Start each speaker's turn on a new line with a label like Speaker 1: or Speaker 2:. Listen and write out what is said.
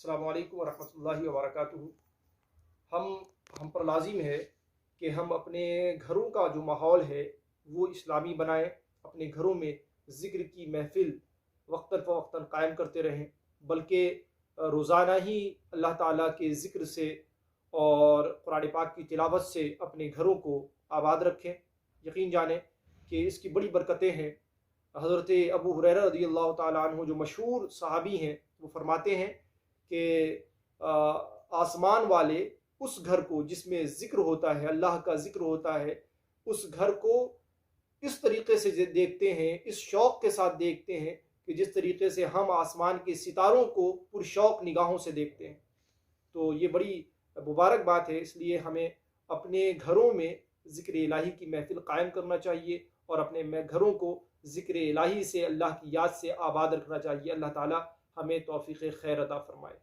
Speaker 1: السلام علیکم ورحمۃ اللہ وبرکاتہ۔ ہم پر لازم ہے کہ ہم اپنے گھروں کا جو ماحول ہے وہ اسلامی بنائیں، اپنے گھروں میں ذکر کی محفل وقتاً فوقتاً قائم کرتے رہیں، بلکہ روزانہ ہی اللہ تعالیٰ کے ذکر سے اور قرآن پاک کی تلاوت سے اپنے گھروں کو آباد رکھیں۔ یقین جانیں کہ اس کی بڑی برکتیں ہیں۔ حضرت ابو ہریرہ رضی اللہ تعالیٰ عنہ جو مشہور صحابی ہیں، وہ فرماتے ہیں کہ آسمان والے اس گھر کو جس میں ذکر ہوتا ہے، اللہ کا ذکر ہوتا ہے، اس گھر کو اس طریقے سے دیکھتے ہیں، اس شوق کے ساتھ دیکھتے ہیں کہ جس طریقے سے ہم آسمان کے ستاروں کو پرشوق نگاہوں سے دیکھتے ہیں۔ تو یہ بڑی مبارک بات ہے، اس لیے ہمیں اپنے گھروں میں ذکر الہی کی محفل قائم کرنا چاہیے اور اپنے گھروں کو ذکر الہی سے، اللہ کی یاد سے آباد رکھنا چاہیے۔ اللہ تعالی ہمیں توفیق خیر عطا فرمائے۔